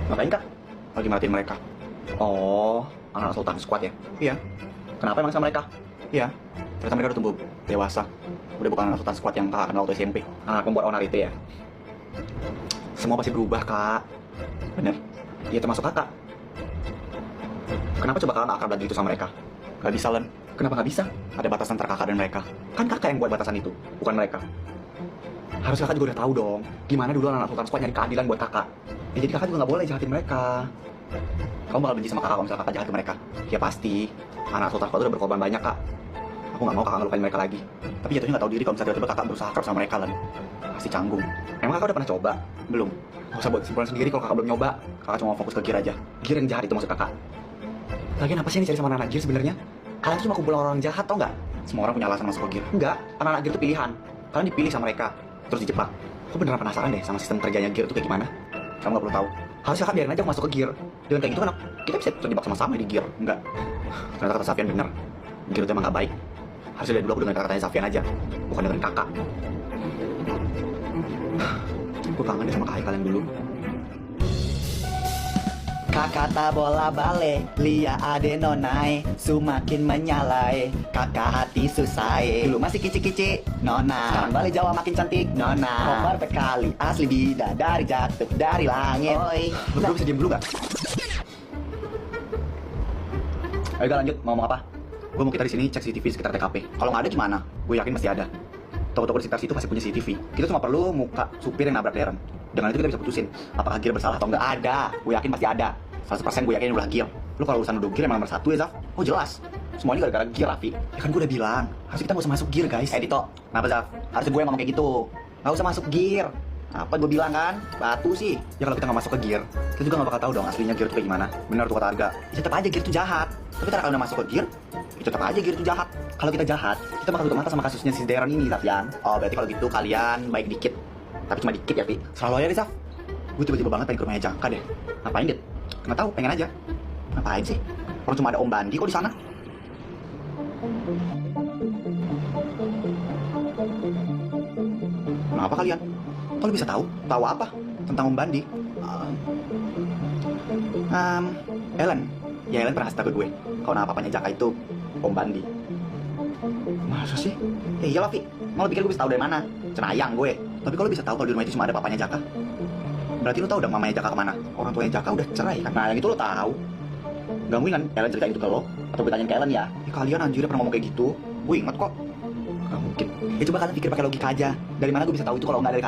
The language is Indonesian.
Ngapain kak? Lagi merhatiin mereka. Oh, anak Sultan Squad ya? Iya. Kenapa emang sama mereka? Iya. Ternyata mereka udah tumbuh dewasa. Udah bukan anak Sultan Squad yang kakak kenal waktu SMP. Anak membuat onar itu ya. Semua pasti berubah kak. Bener. Iya termasuk kakak. Kenapa coba kalian akrab lagi itu sama mereka? Gak bisa, Len. Kenapa gak bisa? Ada batasan antara kakak dan mereka. Kan kakak yang buat batasan itu, bukan mereka. Harus kakak juga udah tahu dong, gimana dulu anak Sultan Squad nyari keadilan buat kakak. Ya, jadi kakak juga gak boleh jahatin mereka. Kamu bakal benci sama kakak kalau misalnya kakak jahat ke mereka. Ya pasti, anak Sultan Squad udah berkorban banyak kak. Aku gak mau kakak ngelupain mereka lagi. Tapi jatuhnya gak tahu diri kalau misalnya tiba-tiba kakak berusaha akrab sama mereka, Len. Pasti canggung. Emang kakak udah pernah coba? Belum. Gak usah buat kesimpulan sendiri kalau kakak belum nyoba. Kakak cuma fokus ke Gear aja. Gear yang jahat itu maksud kakak. Lagian apa sih yang dicari sama anak Gear sebenarnya? Kalian tuh cuma kumpulan orang jahat, tau nggak? Semua orang punya alasan masuk ke Gear. Enggak, anak Gear itu pilihan. Kalian dipilih sama mereka, terus dijebak. Aku beneran penasaran deh sama sistem kerjanya Gear itu kayak gimana. Kamu nggak perlu tahu. Harusnya kan biarin aja aku masuk ke Gear. Dengan kayak gitu kan kita bisa terjebak sama-sama di Gear. Enggak. Ternyata kata Safian bener. Gear itu emang nggak baik. Harusnya dari dulu aku dengerin kata-katanya Safian aja, bukan dengerin kakak. Aku kangen deh sama kakak kalian dulu. Kakak tak bola balik, lia ade nonai, semakin menyalai, kakak hati susai. Dulu masih kici-kici, nona, sekarang balik Jawa makin cantik, nona. Kobar bekali, asli bidadari jatuh dari langit. Oi, Lu bisa diem dulu gak? Ayo gak lanjut, mau ngomong apa? Gue mau kita di sini cek CCTV sekitar TKP. Kalau nggak ada gimana? Gue yakin pasti ada. Toko-toko di sekitar situ pasti punya CCTV. Kita cuma perlu muka supir yang nabrak Darren. Dengan itu kita bisa putusin apakah Gear bersalah atau nggak. Ada, gue yakin pasti ada. 100% gue yakin udah Gear. Lu kalau urusan udah Gear emang nomor 1 ya, Zaf? Oh jelas. Semuanya gara-gara Gear, Rafi. Ya kan gue udah bilang, harusnya kita nggak usah masuk Gear, guys. Dito, kenapa Zaf? Harusnya gue yang ngomong kayak gitu. Nggak usah masuk Gear. Apa gue bilang kan? Batu sih. Ya kalau kita nggak masuk ke Gear, kita juga nggak bakal tahu dong aslinya Gear itu kayak gimana. Benar tuh kata Arga. Ya, tetap aja Gear itu jahat. Tapi kalau udah masuk ke Gear, Ya, tetap aja Gear itu jahat. Kalau kita jahat, kita bakal tutup mata sama kasusnya si Darren ini, Safian. oh berarti kalau gitu kalian baik dikit. Tapi cuma dikit ya, Pi. Selalu aja deh, Saf. Gue tiba-tiba banget pengen ke rumahnya Jaka deh. Ngapain, Dit? Nggak tahu, pengen aja. Ngapain sih? Orang cuma ada Om Bandi kok di sana. Kenapa kalian? Kok lu bisa tahu? Tahu apa? Tentang Om Bandi? Ellen. Ya Ellen pernah kasih tau ke gue kalau nama papanya Jaka itu Om Bandi. Masa sih? Ya iyalah, Pi. Mau pikir gue bisa tahu dari mana? Cenayang gue. Tapi kalau bisa tahu kalau di rumah itu cuma ada papanya Jaka, berarti lu tahu dong mamanya Jaka kemana? Orang tuanya Jaka udah cerai kan? Nah yang itu lo tahu. Gak mungkin kan Ellen ceritain itu ke lo? Atau gue tanyain ke Ellen ya? Ya, kalian anjir pernah ngomong kayak gitu. Gue ingat kok. Gak mungkin. Ya coba kalian pikir pakai logika aja. Dari mana gue bisa tahu itu kalau nggak dari